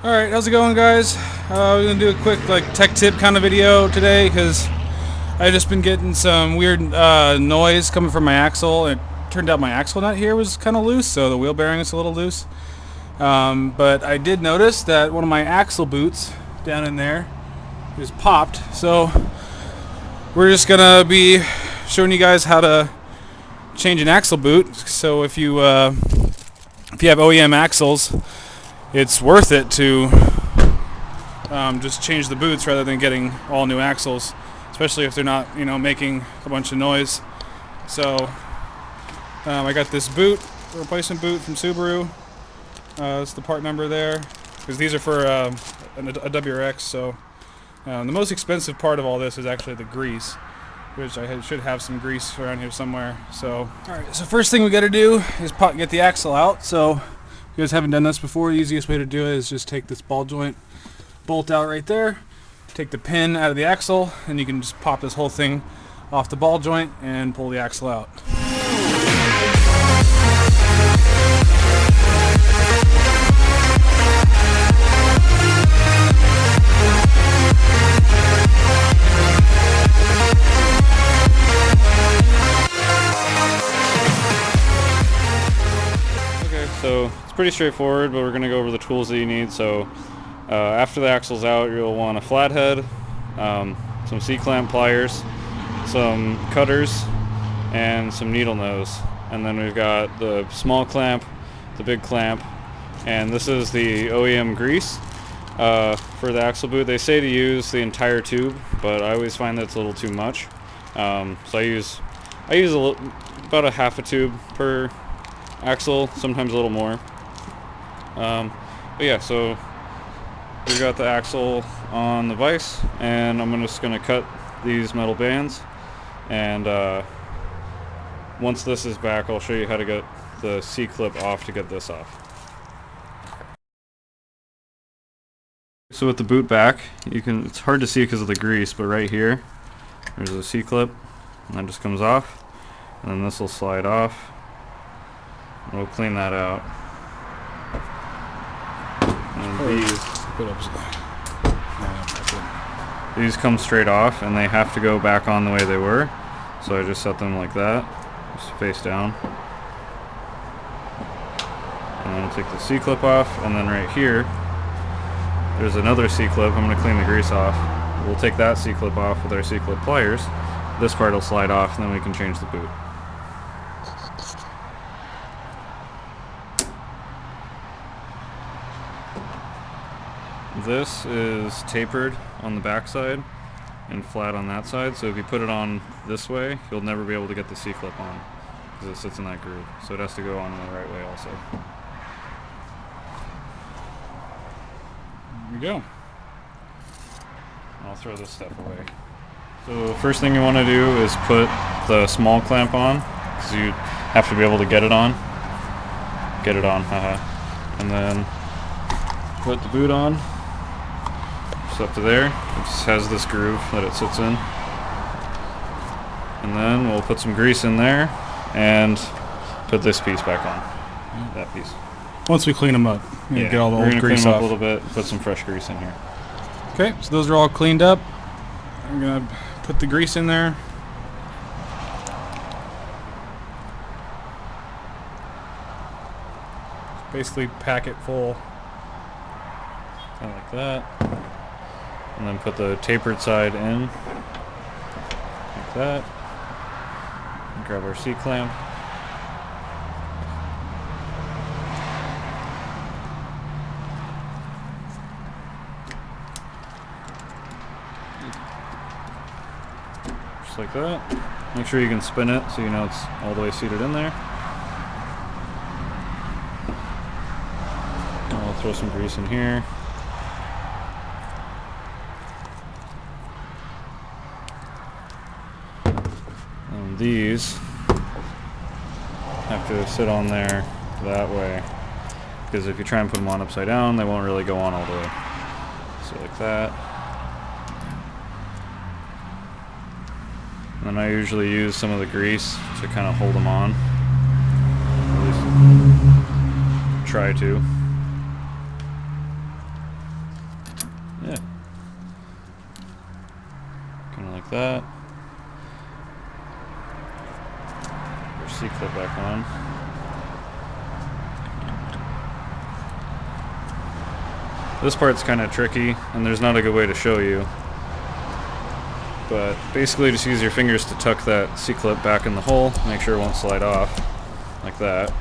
Alright, how's it going, guys? We're gonna do a quick tech tip kind of video today because I just been getting some weird noise coming from my axle. It turned out my axle nut here was kind of loose, so the wheel bearing is a little loose. But I did notice that one of my axle boots down in there is popped. So we're just gonna be showing you guys how to change an axle boot. So if you have OEM axles, it's worth it to just change the boots rather than getting all new axles, especially if they're not, making a bunch of noise. So I got this boot, replacement boot from Subaru. That's the part number there, because these are for a WRX. So the most expensive part of all this is actually the grease, which I should have some grease around here somewhere. So alright, so first thing we got to do is get the axle out. So if you guys haven't done this before, the easiest way to do it is just take this ball joint bolt out right there, take the pin out of the axle, and you can just pop this whole thing off the ball joint and pull the axle out. So it's pretty straightforward, but we're going to go over the tools that you need. So after the axle's out, you'll want a flathead, some C-clamp pliers, some cutters, and some needle nose. And then we've got the small clamp, the big clamp, and this is the OEM grease for the axle boot. They say to use the entire tube, but I always find that it's a little too much. So I use about a half a tube per axle, sometimes a little more. But yeah, so we got the axle on the vise, and I'm just going to cut these metal bands, and once this is back, I'll show you how to get the C-clip off to get this off. So with the boot back, it's hard to see because of the grease, but right here there's a C-clip, and that just comes off, and then this will slide off. We'll clean that out. And these come straight off, and they have to go back on the way they were. So I just set them like that, just face down. And then I'll take the C-clip off, and then right here, there's another C-clip. I'm going to clean the grease off. We'll take that C-clip off with our C-clip pliers. This part will slide off, and then we can change the boot. This is tapered on the back side and flat on that side, so if you put it on this way, you'll never be able to get the C-clip on because it sits in that groove. So it has to go on the right way also. There we go. I'll throw this stuff away. So first thing you want to do is put the small clamp on, because you have to be able to get it on. And then put the boot on. Up to there, it just has this groove that it sits in, and then we'll put some grease in there and put this piece back on. That piece. Once we clean them up, get all the old grease clean them off up a little bit, put some fresh grease in here. Okay, so those are all cleaned up. I'm gonna put the grease in there. Basically pack it full. Kind of like that. And then put the tapered side in, like that. And grab our C-clamp. Just like that. Make sure you can spin it so you know it's all the way seated in there. And I'll throw some grease in here. These have to sit on there that way, because if you try and put them on upside down, they won't really go on all the way. So like that. And then I usually use some of the grease to kind of hold them on. At least try to. like that. Your C-clip back on. This part's kind of tricky, and there's not a good way to show you. But basically just use your fingers to tuck that C-clip back in the hole, make sure it won't slide off, like that.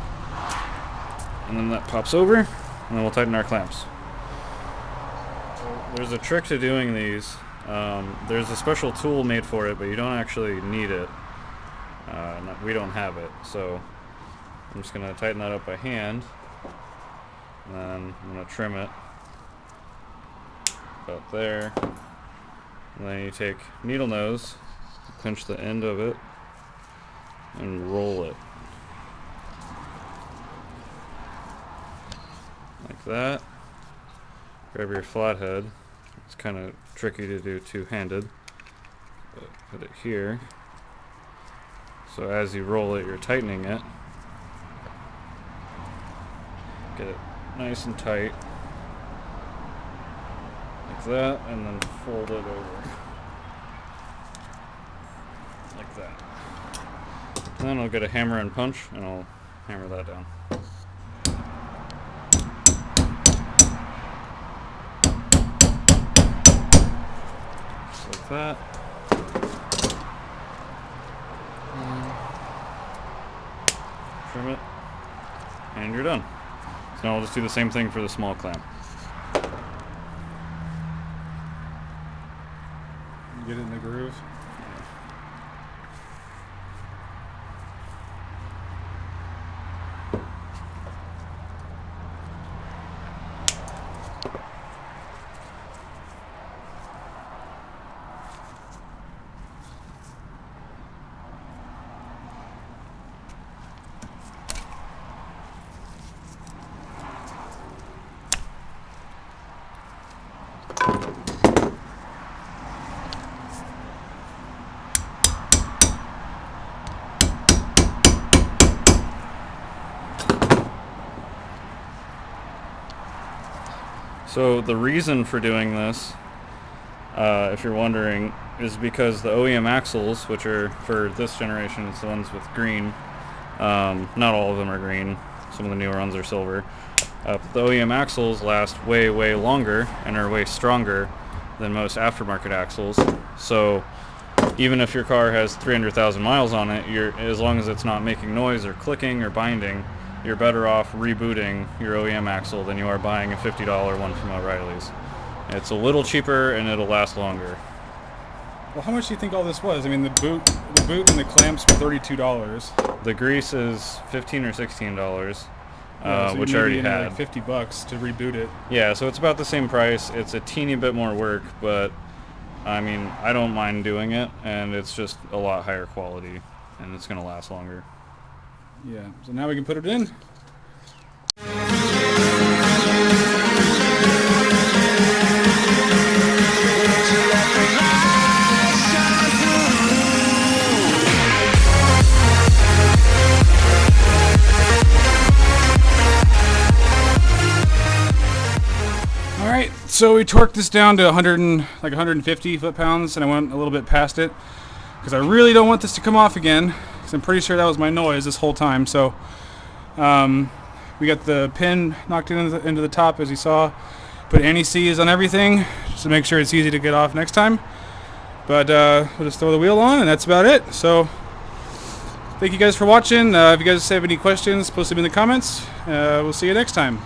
And then that pops over, and then we'll tighten our clamps. There's a trick to doing these. There's a special tool made for it, but you don't actually need it. We don't have it, so I'm just going to tighten that up by hand, and then I'm going to trim it about there. And then you take needle nose, pinch the end of it, and roll it. Like that. Grab your flathead. It's kind of tricky to do two-handed, but put it here. So as you roll it, you're tightening it. Get it nice and tight. Like that, and then fold it over. Like that. And then I'll get a hammer and punch, and I'll hammer that down. Just like that. Trim it, and you're done. So now I'll just do the same thing for the small clamp. Get it in the groove. So the reason for doing this, if you're wondering, is because the OEM axles, which are for this generation, it's the ones with green. Not all of them are green. Some of the newer ones are silver. But the OEM axles last way, way longer and are way stronger than most aftermarket axles. So even if your car has 300,000 miles on it, as long as it's not making noise or clicking or binding, you're better off rebooting your OEM axle than you are buying a $50 one from O'Reilly's. It's a little cheaper and it'll last longer. Well, how much do you think all this was? I mean, the boot and the clamps were $32. The grease is $15 or $16, Yeah, so which I maybe already in had. like $50 to reboot it. Yeah, so it's about the same price. It's a teeny bit more work, but I mean, I don't mind doing it, and it's just a lot higher quality, and it's going to last longer. Yeah, so now we can put it in. All right, so we torqued this down to 150 foot-pounds, and I went a little bit past it because I really don't want this to come off again. Because I'm pretty sure that was my noise this whole time. So we got the pin knocked into the top, as you saw. Put anti-seize on everything just to make sure it's easy to get off next time. But we'll just throw the wheel on, and that's about it. So thank you guys for watching. If you guys have any questions, post them in the comments. We'll see you next time.